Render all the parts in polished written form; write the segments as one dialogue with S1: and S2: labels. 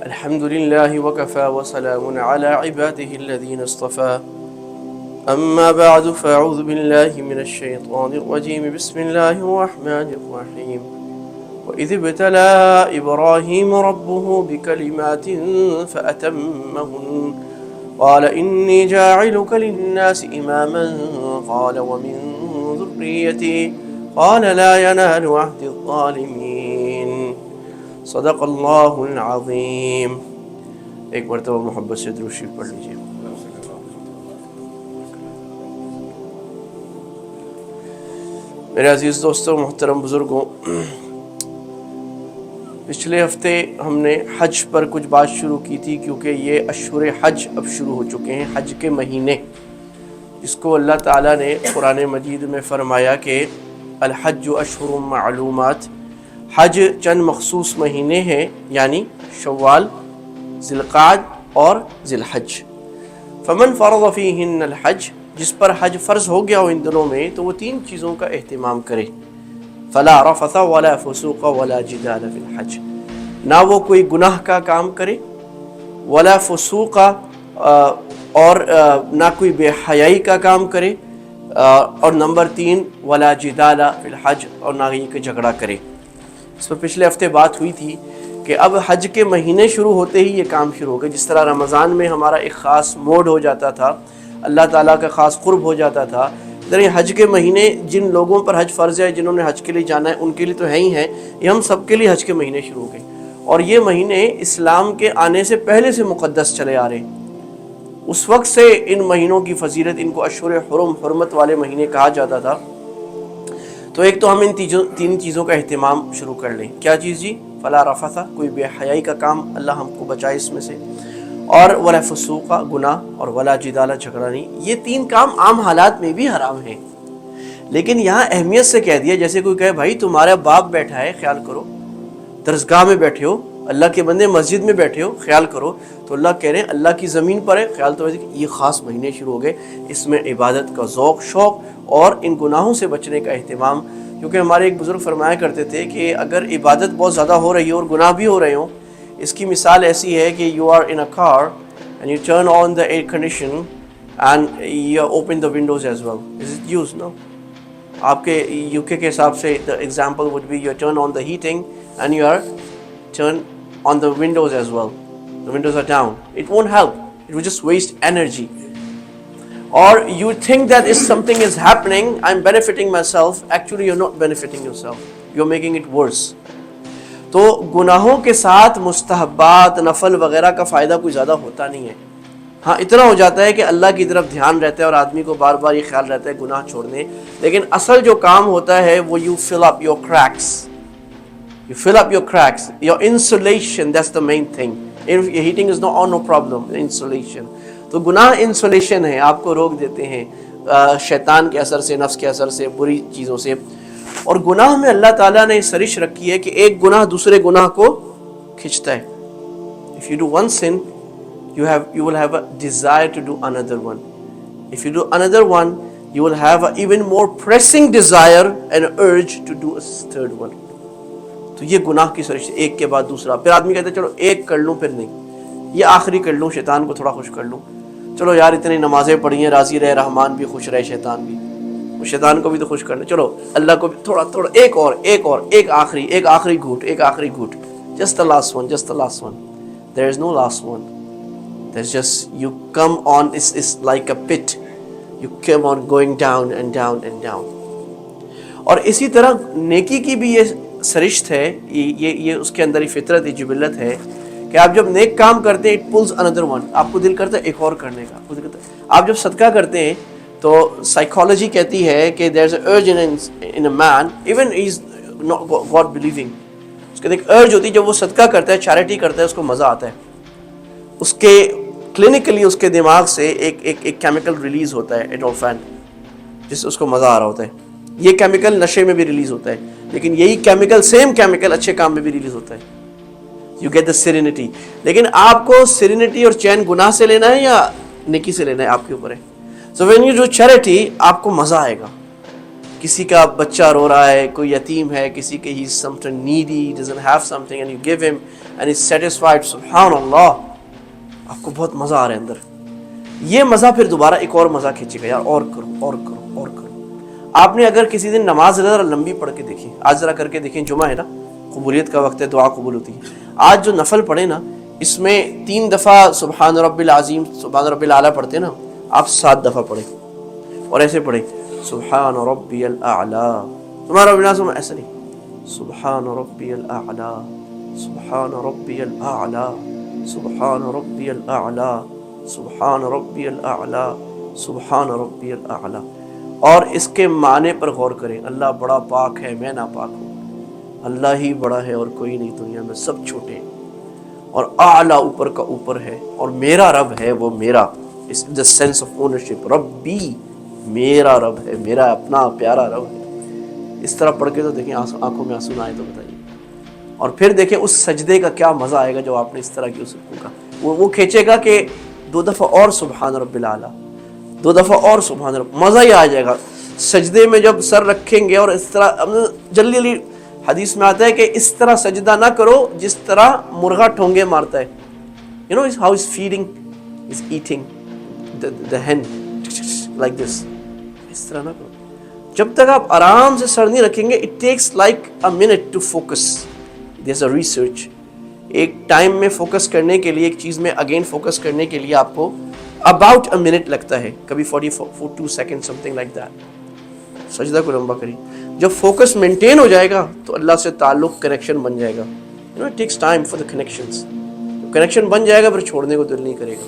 S1: الحمد لله وكفى وسلام على عباده الذين اصطفى أما بعد فأعوذ بالله من الشيطان الرجيم بسم الله الرحمن الرحيم وإذ ابتلى إبراهيم ربه بكلمات فأتمهن قال إني جاعلك للناس إماما قال ومن ذريتي قال لا ينال عهد الظالمين صدق اللہ العظیم. ایک مرتبہ محبت سے درود شریف پڑھ لیجیے. میرے عزیز دوستوں، محترم بزرگوں، پچھلے ہفتے ہم نے حج پر کچھ بات شروع کی تھی، کیونکہ یہ اشہر حج اب شروع ہو چکے ہیں، حج کے مہینے، جس کو اللہ تعالیٰ نے قرآن مجید میں فرمایا کہ الحج اشہر معلومات، حج چند مخصوص مہینے ہیں، یعنی شوال، ذی القعد اور ذی الحج. فمن فرض فیہن الحج، جس پر حج فرض ہو گیا ہو ان دنوں میں، تو وہ تین چیزوں کا اہتمام کرے. فلا رفث ولا فسوق ولا جدال فی الحج، نہ وہ کوئی گناہ کا کام کرے، ولا فسوق اور نہ کوئی بے حیائی کا کام کرے، اور نمبر 3 ولا جدال فی الحج، اور نہ ہی کہ جھگڑا کرے. اس پر پچھلے ہفتے بات ہوئی تھی کہ اب حج کے مہینے شروع ہوتے ہی یہ کام شروع ہو گئے. جس طرح رمضان میں ہمارا ایک خاص موڈ ہو جاتا تھا، اللہ تعالیٰ کا خاص قرب ہو جاتا تھا، ادھر یہ حج کے مہینے جن لوگوں پر حج فرض ہے، جنہوں نے حج کے لیے جانا ہے، ان کے لیے تو ہے ہی ہیں، یہ ہم سب کے لیے حج کے مہینے شروع ہو گئے. اور یہ مہینے اسلام کے آنے سے پہلے سے مقدس چلے آ رہے ہیں. اس وقت سے ان مہینوں کی فضیلت، ان کو اشہر حرم، حرمت والے مہینے کہا جاتا تھا. تو ایک تو ہم ان تین چیزوں کا اہتمام شروع کر لیں. کیا چیز جی؟ فلا رفث، کوئی بے حیائی کا کام اللہ ہم کو بچائے اس میں سے، اور ولا فسوق، گناہ، اور ولا جدال، جھگڑا نہیں. یہ تین کام عام حالات میں بھی حرام ہیں، لیکن یہاں اہمیت سے کہہ دیا. جیسے کوئی کہے بھائی تمہارا باپ بیٹھا ہے، خیال کرو، درسگاہ میں بیٹھے ہو، اللہ کے بندے مسجد میں بیٹھے ہو، خیال کرو. تو اللہ کہہ رہے ہیں اللہ کی زمین پر ہے، خیال تو ویسے کہ یہ خاص مہینے شروع ہو گئے، اس میں عبادت کا ذوق، شوق اور ان گناہوں سے بچنے کا اہتمام. کیونکہ ہمارے ایک بزرگ فرمایا کرتے تھے کہ اگر عبادت بہت زیادہ ہو رہی ہو اور گناہ بھی ہو رہے ہوں، اس کی مثال ایسی ہے کہ you are in a car and you turn on the air condition and you open the windows as well. Is it use no? آپ کے یو کے حساب سے the example would be you turn on the heating and you are turn on the windows as well. The windows are down. It won't help. It will just waste energy. Or you think that if something is happening, I'm benefiting myself. Actually, you're not benefiting yourself. You're making it worse. تو گناہوں کے ساتھ مستحبات، نفل وغیرہ کا فائدہ کوئی زیادہ ہوتا نہیں ہے. ہاں اتنا ہو جاتا ہے کہ اللہ کی طرف دھیان رہتا ہے اور آدمی کو بار بار یہ خیال رہتا ہے گناہ چھوڑنے. لیکن اصل جو کام ہوتا ہے وہ you fill up your cracks. You fill up your cracks. Your insulation, that's the main thing. Heating is no problem. Insulation. تو گناہ انسولیشن ہے، آپ کو روک دیتے ہیں شیطان کے اثر سے، نفس کے اثر سے، بری چیزوں سے. اور گناہ میں اللہ تعالیٰ نے سرش رکھی ہے کہ ایک گناہ دوسرے گناہ کو کھینچتا ہے. If you do one sin, you will have a desire to do another one. If you do another one, you will have an even more pressing desire and urge to do a third one. تو یہ گناہ کی سرش، ایک کے بعد دوسرا. پھر آدمی کہتا ہے چلو ایک کر لوں، پھر نہیں، یہ آخری کر لوں، شیطان کو تھوڑا خوش کر لوں. چلو یار اتنی نمازیں پڑھی ہیں، راضی رہے رحمان بھی، خوش رہے شیطان بھی. وہ شیطان کو بھی تو خوش کرنا، چلو اللہ کو بھی تھوڑا ایک آخری گھوٹ. Just the last one. There is no last one. There's just, you come on, it's like a pit. You come on going down and down and down. اور اسی طرح نیکی کی بھی یہ سرشت ہے، یہ اس کے اندر ہی فطرت، یہ جبلت ہے کہ آپ جب نیک کام کرتے ہیں، اٹ پلز اندر ون، آپ کو دل کرتا ہے ایک اور کرنے کا. آپ جب صدقہ کرتے ہیں تو سائیکالوجی کہتی ہے کہ there is a urge in a man, even he is not god believing, اس کے ایک ارج ہوتی ہے جب وہ صدقہ کرتا ہے، چیریٹی کرتا ہے، اس کو مزہ آتا ہے. اس کے کلینکلی اس کے دماغ سے ایک کیمیکل ریلیز ہوتا ہے، ایڈولفین، جس سے اس کو مزہ آ رہا ہوتا ہے. یہ کیمیکل نشے میں بھی ریلیز ہوتا ہے، لیکن یہی کیمیکل، سیم کیمیکل اچھے کام میں بھی ریلیز ہوتا ہے. You get the serenity. لیکن آپ کو سیرینٹی اور چین گناہ سے لینا ہے یا نیکی سے لینا ہے، آپ کے اوپر ہے. So when you do charity, آپ کو مزہ آئے گا. کسی کا بچہ رو رہا ہے, کوئی یتیم ہے, کسی کے he's something needy, doesn't have something and you give him and he's satisfied, سبحان اللہ, آپ کو بہت مزہ آ رہا ہے اندر. یہ مزہ پھر دوبارہ ایک اور مزہ کھینچے گا, یار اور کرو اور کرو اور کرو. آپ نے اگر کسی دن نماز ذرا لمبی پڑھ کے دیکھیں, آج ذرا کر کے دیکھیں, جمعہ ہے نا, قبولیت کا وقت ہے, دعا قبول ہوتی ہے. آج جو نفل پڑھے نا, اس میں 3 دفعہ سبحان رب العظیم سبحان رب الاعلیٰ پڑھتے ہیں نا, آپ 7 دفعہ پڑھیں اور ایسے پڑھیں سبحان ربی الاعلیٰ. تمہارا بناسم ایسا نہیں, سبحان ربی الاعلیٰ سبحان ربی الاعلیٰ سبحان ربی الاعلیٰ سبحان ربی الاعلیٰ سبحان ربی الاعلیٰ. اور اس کے معنی پر غور کریں. اللہ بڑا پاک ہے, میں ناپاک ہوں. اللہ ہی بڑا ہے اور کوئی نہیں دنیا میں, سب چھوٹے ہیں. اور اعلیٰ اوپر کا اوپر ہے, اور میرا رب ہے وہ میرا, اس دا سینس آف اونرشپ. ربی میرا رب ہے, میرا اپنا پیارا رب ہے. اس طرح پڑھ کے تو دیکھیں آنکھوں میں آنسو نہ آئے تو بتائیے. اور پھر دیکھیں اس سجدے کا کیا مزہ آئے گا جو آپ نے اس طرح کی اس رکوع کا, وہ کھینچے گا کہ 2 دفعہ اور سبحان رب الاعلیٰ, 2 دفعہ اور سبحان رب, مزہ ہی آ جائے گا. سجدے میں جب سر رکھیں گے اور اس طرح, جلدی جلدی حدیث میں آتا ہے کہ اس طرح سجدہ نہ کرو جس طرح مرغا ٹھونگے مارتا ہے. You know how he's feeding, he's eating the hen like this. اس طرح نہ کرو. جب تک آپ آرام سے سر نہیں رکھیں گے, it takes like a minute to focus. There's a research. ایک ٹائم میں فوکس کرنے کے لیے, ایک چیز میں اگین فوکس کرنے کے لیے آپ کو about a minute لگتا ہے, کبھی 42 seconds something like that. سجدہ کو لمبا کری. جب فوکس مینٹین ہو جائے گا تو اللہ سے تعلق کنیکشن بن جائے گا. You know, it takes time for the connections. Connection بن جائے گا پھر چھوڑنے کو دل نہیں کرے گا.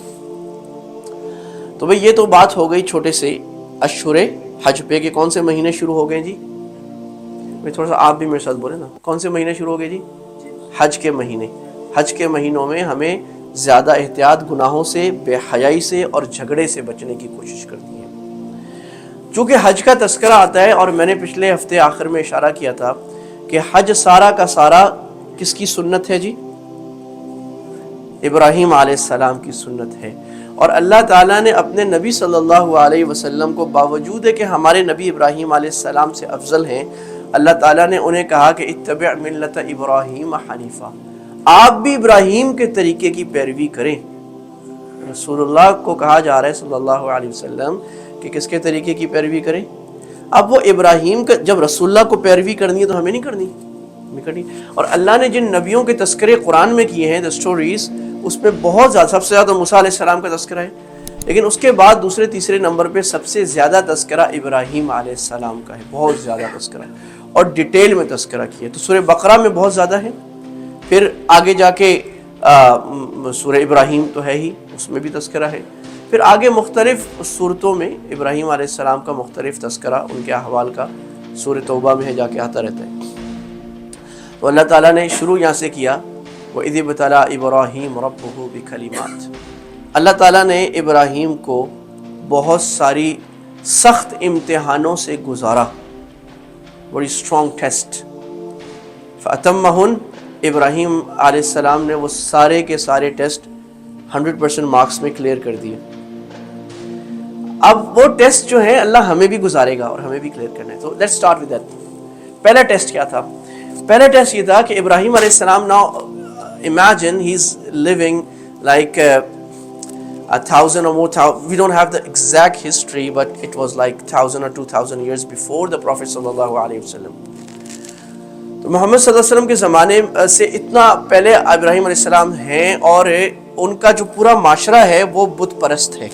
S1: تو بھئی یہ تو بات ہو گئی چھوٹے سے اشہر حج پہ کہ کون سے مہینے شروع ہو گئے جی. میں تھوڑا سا آپ بھی میرے ساتھ بولیں نا, کون سے مہینے شروع ہو گئے جی؟ حج کے مہینے. حج کے مہینوں میں ہمیں زیادہ احتیاط, گناہوں سے, بے حیائی سے اور جھگڑے سے بچنے کی کوشش کرنی ہے. چونکہ حج کا تذکرہ آتا ہے, اور میں نے پچھلے ہفتے آخر میں اشارہ کیا تھا کہ حج سارا کا سارا کس کی سنت ہے جی؟ ابراہیم علیہ السلام کی سنت ہے. اور اللہ تعالیٰ نے اپنے نبی صلی اللہ علیہ وسلم کو, باوجود ہے کہ ہمارے نبی ابراہیم علیہ السلام سے افضل ہیں, اللہ تعالیٰ نے انہیں کہا کہ اتبع ملت ابراہیم حنیفہ, آپ بھی ابراہیم کے طریقے کی پیروی کریں. رسول اللہ کو کہا جا رہا ہے صلی اللہ علیہ وسلم کہ کس کے طریقے کی پیروی کریں. اب وہ ابراہیم کا, جب رسول اللہ کو پیروی کرنی ہے تو ہمیں نہیں کرنی. اور اللہ نے جن نبیوں کے تذکرے قرآن میں کیے ہیں, دا اسٹوریز, اس میں بہت زیادہ, سب سے زیادہ موسیٰ علیہ السلام کا تذکرہ ہے, لیکن اس کے بعد دوسرے تیسرے نمبر پہ سب سے زیادہ تذکرہ ابراہیم علیہ السلام کا ہے, بہت زیادہ تذکرہ, اور ڈیٹیل میں تذکرہ کیا. تو سورہ بقرہ میں بہت زیادہ ہے, پھر آگے جا کے سورہ ابراہیم تو ہے ہی, اس میں بھی تذکرہ ہے, پھر آگے مختلف صورتوں میں ابراہیم علیہ السلام کا مختلف تذکرہ, ان کے احوال کا سورہ توبہ میں ہے, جا کے آتا رہتا ہے. تو اللہ تعالیٰ نے شروع یہاں سے کیا, وَإِذِ ابْتَلَىٰ إِبْرَاهِيمُ رَبُّهُ بِكَلِمَاتٍ. اللہ تعالیٰ نے ابراہیم کو بہت ساری سخت امتحانوں سے گزارا, بڑی اسٹرانگ ٹیسٹ. فَأَتَمَّهُنَّ, ابراہیم علیہ السلام نے وہ سارے کے سارے ٹیسٹ 100% مارکس میں کلیئر کر دیے. اب وہ ٹیسٹ جو ہیں اللہ ہمیں بھی گزارے گا اور ہمیں بھی کلیئر کرنا ہے. تو لیٹس اسٹارٹ ود دیٹ. پہلا ٹیسٹ کیا تھا؟ پہلا ٹیسٹ یہ تھا کہ ابراہیم علیہ السلام, now imagine he's living like 1,000 or more, we don't have the exact history, but it was like 1,000 or 2,000 years before the Prophet sallallahu alaihi wasallam. تو محمد صلی اللہ علیہ وسلم کے زمانے سے اتنا پہلے ابراہیم علیہ السلام ہیں, اور ان کا جو پورا معاشرہ ہے وہ بت پرست ہے,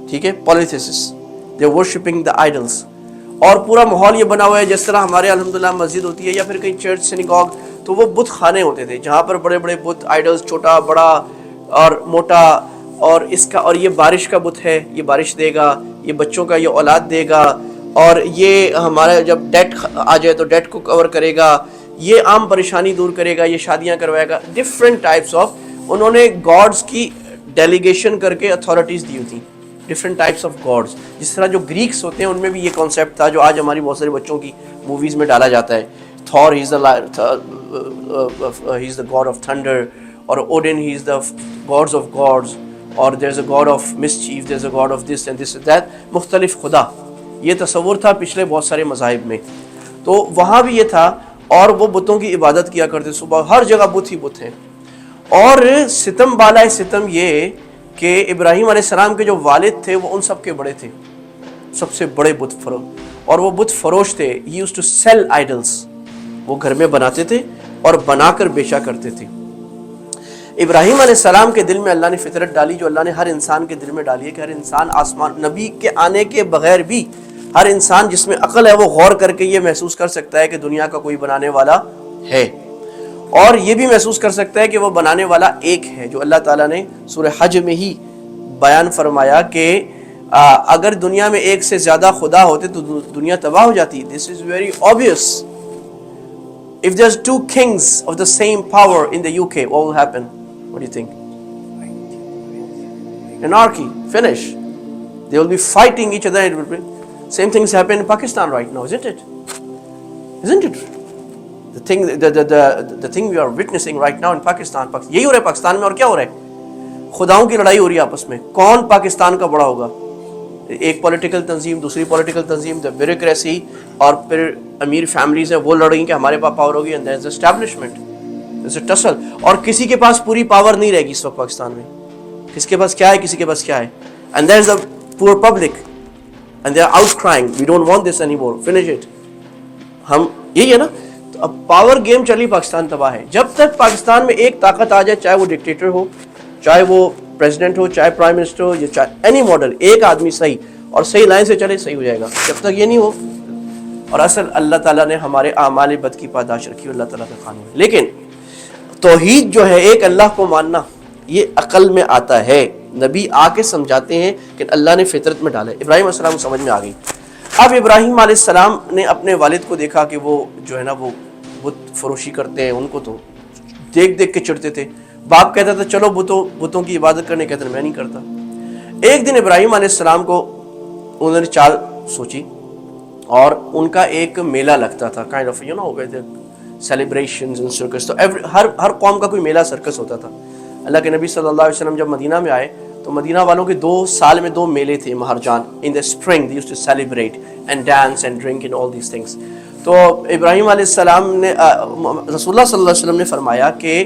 S1: ٹھیک ہے, polytheists, they are worshipping the idols. اور پورا ماحول یہ بنا ہوا ہے جس طرح ہمارے الحمدللہ مسجد ہوتی ہے یا پھر کہیں چرچ سینیگوگ, تو وہ بت خانے ہوتے تھے جہاں پر بڑے بڑے بت, آئیڈلز, چھوٹا بڑا اور موٹا, اور اس کا, اور یہ بارش کا بت ہے, یہ بارش دے گا, یہ بچوں کا یہ اولاد دے گا, اور یہ ہمارا جب ڈیٹ آ جائے تو ڈیٹ کو کور کرے گا, یہ عام پریشانی دور کرے گا, یہ شادیاں کروائے گا. ڈفرینٹ ٹائپس آف, انہوں نے گاڈز کی ڈیلیگیشن کر کے اتھارٹیز دی ہوئی, ڈفرینٹ ٹائپس آف گاڈز. جس طرح جو گریکس ہوتے ہیں ان میں بھی یہ کانسیپٹ تھا جو آج ہماری بہت سارے بچوں کی موویز میں ڈالا جاتا ہے. Thor, he's the god of thunder, or Odin, he's the gods of gods, or there's a god of mischief, there's a god of this and this and that. مختلف خدا, یہ تصور تھا پچھلے بہت سارے مذاہب میں، تو وہاں بھی یہ تھا، اور وہ بتوں کی عبادت کیا کرتے، صبح ہر جگہ بت ہی بت ہیں۔ اور ستم بالائے ستم یہ کہ ابراہیم علیہ السلام کے جو والد تھے وہ ان سب کے بڑے تھے، سب سے بڑے بت فروش، اور وہ بت فروش تھے۔ He used to sell idols، وہ گھر میں بناتے تھے اور بنا کر بیچا کرتے تھے۔ ابراہیم علیہ السلام کے دل میں اللہ نے فطرت ڈالی، جو اللہ نے ہر انسان کے دل میں ڈالی ہے، کہ ہر انسان آسمان نبی کے آنے کے بغیر بھی ہر انسان جس میں عقل ہے وہ غور کر کے یہ محسوس کر سکتا ہے کہ دنیا کا کوئی بنانے والا ہے، اور یہ بھی محسوس کر سکتا ہے کہ وہ بنانے والا ایک ہے، جو اللہ تعالیٰ نے سورہ حج میں ہی بیان فرمایا کہ اگر دنیا میں ایک سے زیادہ خدا ہوتے تو دنیا تباہ ہو جاتی۔ This is very obvious. If there's two kings of the same power in the UK, what will happen? What do you think? Anarchy, finish. They will be fighting each other. It will be same things happen in Pakistan right now, isn't it? Isn't it? The thing we are witnessing right now in Pakistan, یہی ہو رہا ہے پاکستان میں، اور کیا ہو رہا ہے؟ خداؤں کی لڑائی ہو رہی ہے آپس میں، کون پاکستان کا بڑا ہوگا؟ ایک پولیٹیکل تنظیم دوسری پولیٹیکل تنظیم، the bureaucracy، اور پھر امیر فیملیز ہیں وہ لڑیں کہ ہمارے پاس پاور ہوگی، and there is establishment, there is a tussle، اور کسی کے پاس پوری پاور نہیں رہے گی اس وقت پاکستان میں، کس کے پاس کیا ہے، کسی کے پاس کیا ہے، and there is a poor public and they are outcrying, we don't want this anymore, finish it۔ ہم یہی ہے نا، تو اب پاور گیم چلی، پاکستان تباہ ہے۔ جب تک پاکستان میں ایک طاقت آ جائے، چاہے وہ ڈکٹیٹر ہو، چاہے وہ پریزیڈنٹ ہو، چاہے پرائم منسٹر ہو، یا چاہے اینی ماڈل، ایک آدمی صحیح اور صحیح لائن سے چلے، صحیح ہو جائے گا۔ جب تک یہ نہیں ہو، اور اصل اللہ تعالیٰ نے ہمارے اعمال بد کی پاداش رکھی، اللہ تعالیٰ کا قانون ہے۔ لیکن توحید جو ہے، ایک اللہ کو ماننا، یہ عقل میں آتا ہے، نبی آ کے سمجھاتے ہیں کہ اللہ نے فطرت میں ڈالا ہے۔ ابراہیم علیہ السلام کو سمجھ میں آ گئی۔ اب ابراہیم علیہ السلام نے اپنے والد کو دیکھا کہ وہ جو ہے نا وہ بت فروشی کرتے ہیں، ان کو تو دیکھ دیکھ کے چڑھتے تھے۔ باپ کہتا تھا چلو بتوں کی عبادت کرنے، کہتے میں نہیں کرتا۔ ایک دن ابراہیم علیہ السلام کو انہوں نے چال سوچی، اور ان کا ایک میلہ لگتا تھا، kind of you know celebrations and circus, تو ہر قوم کا کوئی میلہ سرکس ہوتا تھا۔ اللہ کے نبی صلی اللہ علیہ وسلم جب مدینہ میں آئے تو مدینہ والوں کے 2 سال میں 2 میلے تھے مہرجان۔ In the spring they used to celebrate and dance and drink and all these things۔ تو ابراہیم علیہ السلام نے رسول اللہ صلی اللہ علیہ وسلم نے فرمایا کہ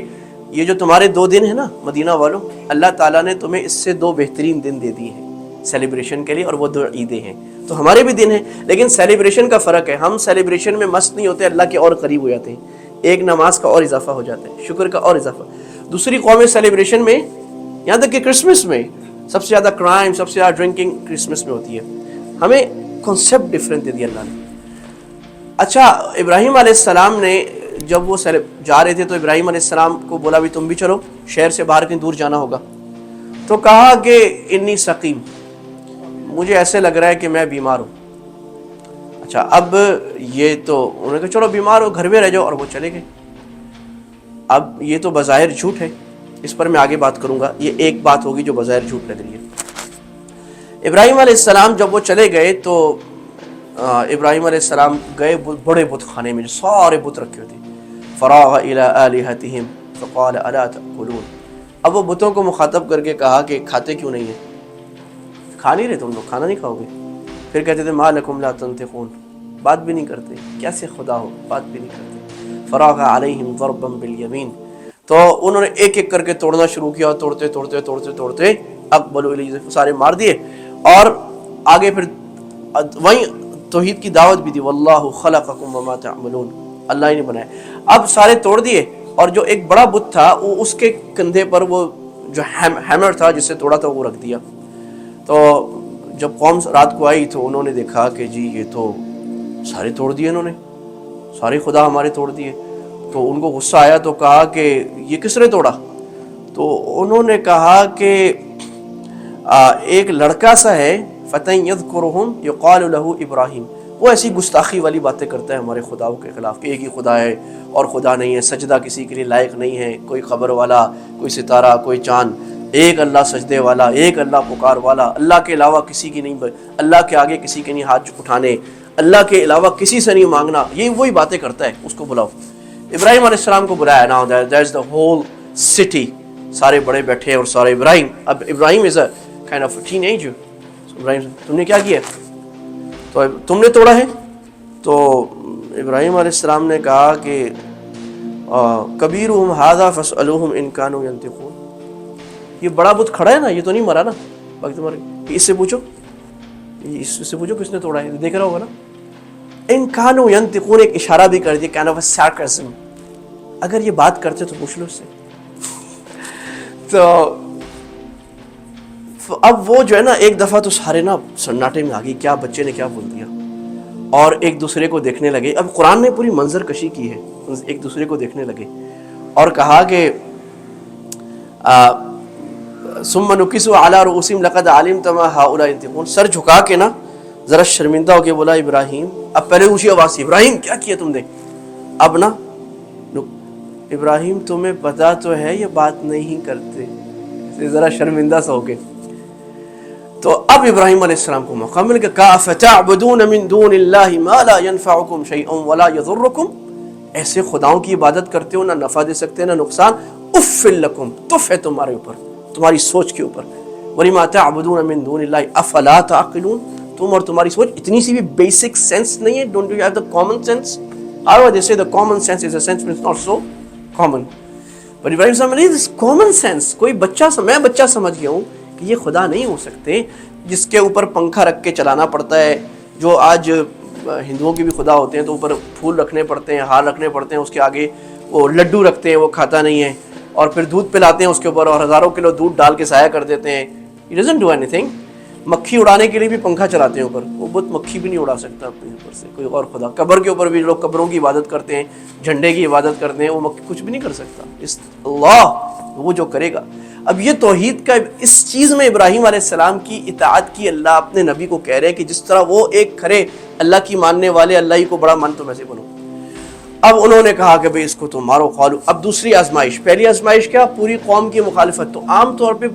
S1: یہ جو تمہارے 2 دن ہیں نا مدینہ والوں، اللہ تعالیٰ نے تمہیں اس سے 2 بہترین دن دے دیے ہیں سیلیبریشن کے لیے، اور وہ 2 عیدیں ہیں۔ تو ہمارے بھی دن ہیں، لیکن سیلیبریشن کا فرق ہے، ہم سیلیبریشن میں مست نہیں ہوتے، اللہ کے اور قریب ہو جاتے ہیں، ایک نماز کا اور اضافہ ہو جاتا ہے، شکر کا اور اضافہ۔ دوسری قومیں سیلیبریشن میں، یہاں تک کہ کرسمس میں سب سے زیادہ کرائم، سب سے زیادہ ڈرنکنگ کرسمس میں ہوتی ہے۔ ہمیں کانسیپٹ ڈفرینٹ دے دیا اللہ نے۔ اچھا، ابراہیم علیہ السلام نے جب وہ جا رہے تھے تو ابراہیم علیہ السلام کو بولا بھی تم بھی چلو، شہر سے باہر کہیں دور جانا ہوگا۔ تو کہا کہ انی سقیم، مجھے ایسے لگ رہا ہے کہ میں بیمار ہوں۔ اچھا، اب یہ تو انہوں نے کہا چلو بیمار ہو گھر میں رہ جاؤ، اور وہ چلے گئے۔ اب یہ تو بظاہر جھوٹ ہے، اس پر میں آگے بات کروں گا، یہ ایک بات ہوگی جو بظاہر جھوٹ لگ رہی ہے۔ ابراہیم علیہ السلام جب وہ چلے گئے تو ابراہیم علیہ السلام گئے بڑے بت خانے میں جو سارے بت رکھے ہوتے، فراغ الی آلہتہم فقال الا تأکلون۔ اب وہ بتوں کو مخاطب کر کے کہا کہ کھاتے کیوں نہیں ہیں، کھا نہیں رہے تم لوگ، کھانا نہیں کھاؤ گے؟ پھر کہتے تھے ما لکم لا تنطقون، بات بھی نہیں کرتے، کیسے خدا ہو، بات بھی نہیں کرتے۔ فراغ علیہم ضربا بالیمین، تو انہوں نے ایک ایک کر کے توڑنا شروع کیا، توڑتے توڑتے توڑتے توڑتے اقبلوا الیہ، سارے مار دیے، اور آگے پھر وہیں توحید کی دعوت بھی دی، واللہ خلقکم وما تعملون، اللہ ہی نے بنایا۔ اب سارے توڑ دیے، اور جو ایک بڑا بت تھا وہ اس کے کندھے پر وہ جو ہیمر تھا جس سے توڑا تھا وہ رکھ دیا۔ تو جب قوم رات کو آئی تو انہوں نے دیکھا کہ جی یہ تو سارے توڑ دیے انہوں نے، سارے خدا ہمارے توڑ دیے۔ تو ان کو غصہ آیا تو کہا کہ یہ کس نے توڑا؟ تو انہوں نے کہا کہ ایک لڑکا سا ہے فتى يذكرهم يقال له ابراہیم، وہ ایسی گستاخی والی باتیں کرتا ہے ہمارے خداؤں کے خلاف کہ ایک ہی خدا ہے اور خدا نہیں ہے، سجدہ کسی کے لیے لائق نہیں ہے، کوئی خبر والا، کوئی ستارہ، کوئی چاند، ایک اللہ سجدے والا، ایک اللہ پکار والا، اللہ کے علاوہ کسی کی نہیں، اللہ کے آگے کسی کے نہیں ہاتھ اٹھانے، اللہ کے علاوہ کسی سے نہیں مانگنا، یہ وہی باتیں کرتا ہے، اس کو بلاؤ۔ ابراہیم علیہ السلام کو بلایا، now there is the whole city، سارے بڑے بیٹھے اور سارے ابراہیم، اب ابراہیم is a kind of a teenager، ابراہیم تم نے کیا کیا؟ تو تو تم نے توڑا ہے؟ تو ابراہیم علیہ السلام نے کہا کہ کبیرہم ھذا فاسألوہم ان کانوا ینطقون، یہ بڑا بت کھڑا ہے نا، یہ تو نہیں مرا نا، باقی تمہارے اس سے پوچھو، اس سے پوچھو کس نے توڑا ہے، دیکھ رہا ہوگا نا. ان کانوا ینطقون، ایک اشارہ بھی کر دیا، کائنڈ آف سارکزم، اگر یہ بات کرتے تو پوچھ لو اس سے. تو اب وہ جو ہے نا ایک دفعہ تو سارے نا سناٹے میں آ گئی، کیا بچے نے کیا بول دیا، اور ایک دوسرے کو دیکھنے لگے. اب قرآن نے پوری منظر کشی کی ہے، ایک دوسرے کو دیکھنے لگے اور کہا کہ ثم نکسوا علی رؤوسہم لقد علمت ما هؤلاء ينطقون، سر جھکا کے نا ذرا شرمندہ ہو کے بولا ابراہیم، اب پہلے اونچی آواز سے ابراہیم کیا کیا تم نے، اب نا ابراہیم تمہیں پتا تو ہے یہ بات نہیں کرتے، ذرا شرمندہ سا ہو کے. تو اب ابراہیم علیہ السلام کو موقع مل گیا، کہا فتعبدون من دون اللہ ما لا ينفعکم شیئا ولا یضرکم، ایسے خداؤں کی عبادت کرتے ہو، نہ نفع دے سکتے نہ نقصان، اف لکم، تف ہے تمہارے اوپر، تمہاری سوچ کے اوپر. ولما تعبدون من دون اللہ افلا تعقلون، تم اور تمہاری سوچ اتنی سی بھی بیسک سینس نہیں ہے. Don't you have the common sense? however they say the common sense is a sense which is not so common, but ابراہیم صاحب نے this common sense، کوئی بچہ میں بچہ سمجھ گیا ہوں کہ یہ خدا نہیں ہو سکتے جس کے اوپر پنکھا رکھ کے چلانا پڑتا ہے. جو آج ہندوؤں کے بھی خدا ہوتے ہیں تو اوپر پھول رکھنے پڑتے ہیں، ہار رکھنے پڑتے ہیں، اس کے آگے وہ لڈو رکھتے ہیں، وہ کھاتا نہیں ہے، اور پھر دودھ پلاتے ہیں اس کے اوپر اور ہزاروں کلو دودھ ڈال کے سایہ کر دیتے ہیں. He doesn't do anything. مکھی اڑانے کے لیے بھی پنکھا چلاتے ہیں اوپر، وہ بت مکھی بھی نہیں اڑا سکتا اپنے اوپر سے کوئی اور خدا. قبر کے اوپر بھی لوگ قبروں کی عبادت کرتے ہیں، جھنڈے کی عبادت کرتے ہیں، وہ مکھی کچھ بھی نہیں کر سکتا. اس اللہ وہ جو کرے گا. اب یہ توحید کا اس چیز میں ابراہیم علیہ السلام کی اطاعت کی اللہ اپنے نبی کو کہہ رہے کہ جس طرح وہ ایک کھڑے اللہ کی ماننے والے، اللہ ہی کو بڑا مان، تم ایسے بنو. اب انہوں نے کہا کہ بھئی اس کو تو مارو قالو. اب دوسری آزمائش، پہلی آزمائش کیا؟ پوری قوم کی مخالفت. تو عام طور پہ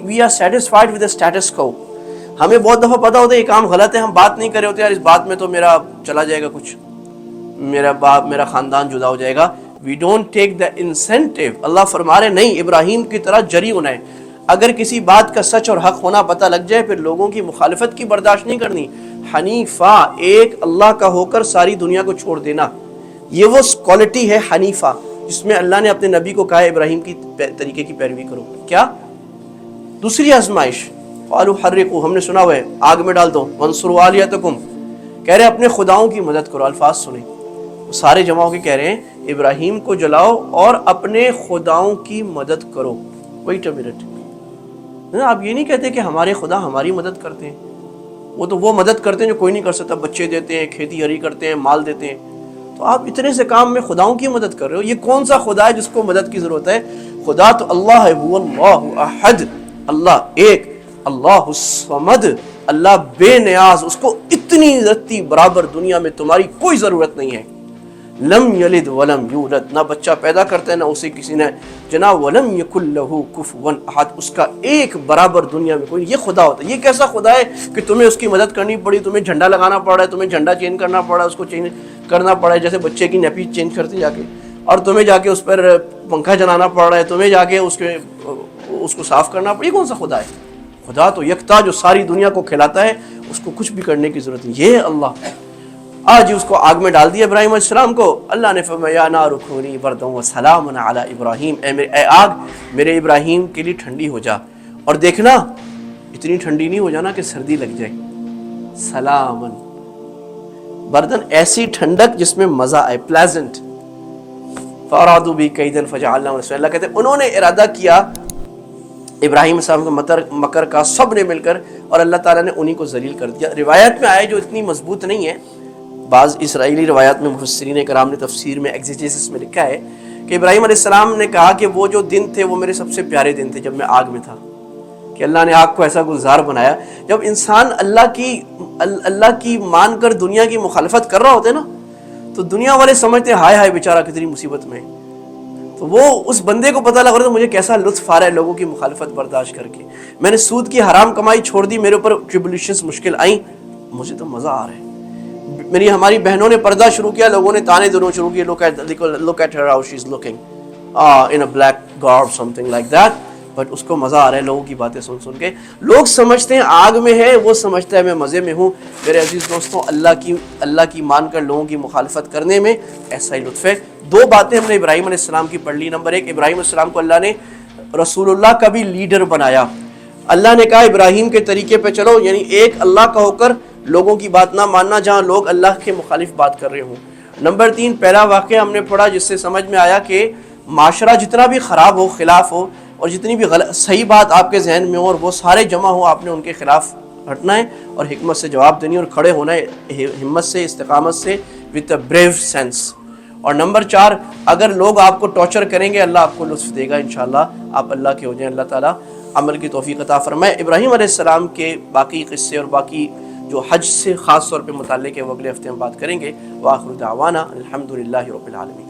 S1: we are satisfied with the status quo. ہمیں بہت دفعہ پتا ہوتا ہے یہ کام غلط ہے، ہم بات نہیں کر رہے ہوتے، یار اس بات میں تو میرا چلا جائے گا، کچھ میرا باپ میرا خاندان جدا ہو جائے گا. We don't take the incentive. اللہ فرما رہے نہیں، ابراہیم کی طرح جری ہونا ہے. اگر کسی بات کا سچ اور حق ہونا پتہ لگ جائے، پھر لوگوں کی مخالفت کی برداشت نہیں کرنی. حنیفہ، ایک اللہ کا ہو کر ساری دنیا کو چھوڑ دینا، یہ وہ کوالٹی ہے حنیفہ جس میں اللہ نے اپنے نبی کو کہا ابراہیم کی طریقے کی پیروی کرو. کیا دوسری آزمائش؟ قالوا حرقوا، ہم نے سنا ہوا ہے آگ میں ڈال دو. وانصروا آلیہتکم، کہہ رہے اپنے خداؤں کی مدد کرو. الفاظ سنیں، سارے جمع ہو کے کہہ رہے ہیں ابراہیم کو جلاؤ اور اپنے خداؤں کی مدد کرو. ویٹ اے منٹ، آپ یہ نہیں کہتے کہ ہمارے خدا ہماری مدد کرتے ہیں، وہ تو وہ مدد کرتے ہیں جو کوئی نہیں کر سکتا، بچے دیتے ہیں، کھیتی ہری کرتے ہیں، مال دیتے ہیں. تو آپ اتنے سے کام میں خداؤں کی مدد کر رہے ہو. یہ کون سا خدا ہے جس کو مدد کی ضرورت ہے؟ خدا تو اللہ ہے، وہ اللہ احد، اللہ ایک، اللہ الصمد، اللہ بے نیاز، اس کو اتنی رتی برابر دنیا میں تمہاری کوئی ضرورت نہیں ہے. لم یلد ولم یولد، نہ بچہ پیدا کرتا ہے نہ اسے کسی نے جناب. ولم یکن لہ کفوا احد، اس کا ایک برابر دنیا میں کوئی. یہ خدا ہوتا ہے. یہ کیسا خدا ہے کہ تمہیں اس کی مدد کرنی پڑی، تمہیں جھنڈا لگانا پڑا ہے، تمہیں جھنڈا چینج کرنا پڑا ہے، اس کو چینج کرنا پڑا ہے جیسے بچے کی نیپی چینج کرتے جا کے، اور تمہیں جا کے اس پر پنکھا جلانا پڑ رہا ہے، تمہیں جا کے اس کو صاف کرنا پڑا. یہ کون سا خدا ہے؟ خدا تو یکتا جو ساری دنیا کو کھلاتا ہے، اس کو کچھ بھی کرنے کی ضرورت نہیں. یہ اللہ. آج اس کو آگ میں ڈال دیا ابراہیم علیہ السلام کو. اللہ نے فرمایا یا نار کونی بردا وسلام علی ابراہیم، اے آگ میرے ابراہیم کے لیے ٹھنڈی ہو جا. اور دیکھنا اتنی ٹھنڈی نہیں ہو جانا کہ سردی لگ جائے. سلامن بردن، ایسی ٹھنڈک جس میں مزہ آئے، پلیزنٹ. فارادوا بی کیدا فجعلناہم اسفلین. اللہ کہتے ہیں انہوں نے ارادہ کیا ابراہیم صاحب کے مکر کا، سب نے مل کر، اور اللہ تعالیٰ نے انہی کو ذلیل کر دیا. روایت میں آئے جو اتنی مضبوط نہیں ہے، بعض اسرائیلی روایات میں مفسرین کرام نے تفسیر میں ایگزیجسس میں لکھا ہے کہ ابراہیم علیہ السلام نے کہا کہ وہ جو دن تھے وہ میرے سب سے پیارے دن تھے جب میں آگ میں تھا، کہ اللہ نے آگ کو ایسا گلزار بنایا. جب انسان اللہ کی مان کر دنیا کی مخالفت کر رہا ہوتا ہے نا، تو دنیا والے سمجھتے ہیں ہائے ہائے بیچارہ کتنی مصیبت میں. تو وہ اس بندے کو پتہ لگ رہا تھا مجھے کیسا لطف آ رہا ہے لوگوں کی مخالفت برداشت کر کے. میں نے سود کی حرام کمائی چھوڑ دی، میرے اوپر ٹریبولیشنز مشکل آئیں، مجھے تو مزہ آ رہا ہے. ہماری بہنوں نے پردہ شروع کیا، لوگوں نے تانے دینا شروع کیے. look at her how she's looking in a black garb something like that. But اس کو مزہ آ رہا ہے لوگوں کی باتیں سن سن کے. لوگ سمجھتے ہیں آگ میں ہے, وہ سمجھتا ہے میں مزے میں ہوں. میرے عزیز دوستوں, اللہ کی مان کر لوگوں کی مخالفت کرنے میں ایسا ہی لطف ہے. 2 باتیں ہم نے ابراہیم علیہ السلام کی پڑھ لی. نمبر 1, ابراہیم علیہ السلام کو اللہ نے رسول اللہ کا بھی لیڈر بنایا. اللہ نے کہا ابراہیم کے طریقے پہ چلو, یعنی ایک اللہ کا ہو کر لوگوں کی بات نہ ماننا جہاں لوگ اللہ کے مخالف بات کر رہے ہوں. نمبر 3, پہلا واقعہ ہم نے پڑھا جس سے سمجھ میں آیا کہ معاشرہ جتنا بھی خراب ہو, خلاف ہو, اور جتنی بھی صحیح بات آپ کے ذہن میں ہو اور وہ سارے جمع ہو, آپ نے ان کے خلاف ہٹنا ہے اور حکمت سے جواب دینی اور کھڑے ہونا ہے ہمت سے, استقامت سے, with a brave sense. اور نمبر 4, اگر لوگ آپ کو ٹارچر کریں گے اللہ آپ کو لطف دے گا انشاءاللہ, آپ اللہ کے ہو جائیں. اللہ تعالیٰ عمل کی توفیق عطا فرمائے. ابراہیم علیہ السلام کے باقی قصے اور باقی جو حج سے خاص طور پہ متعلق ہے وہ اگلے ہفتے ہم بات کریں گے. وآخر دعوانا الحمدللہ رب العالمین.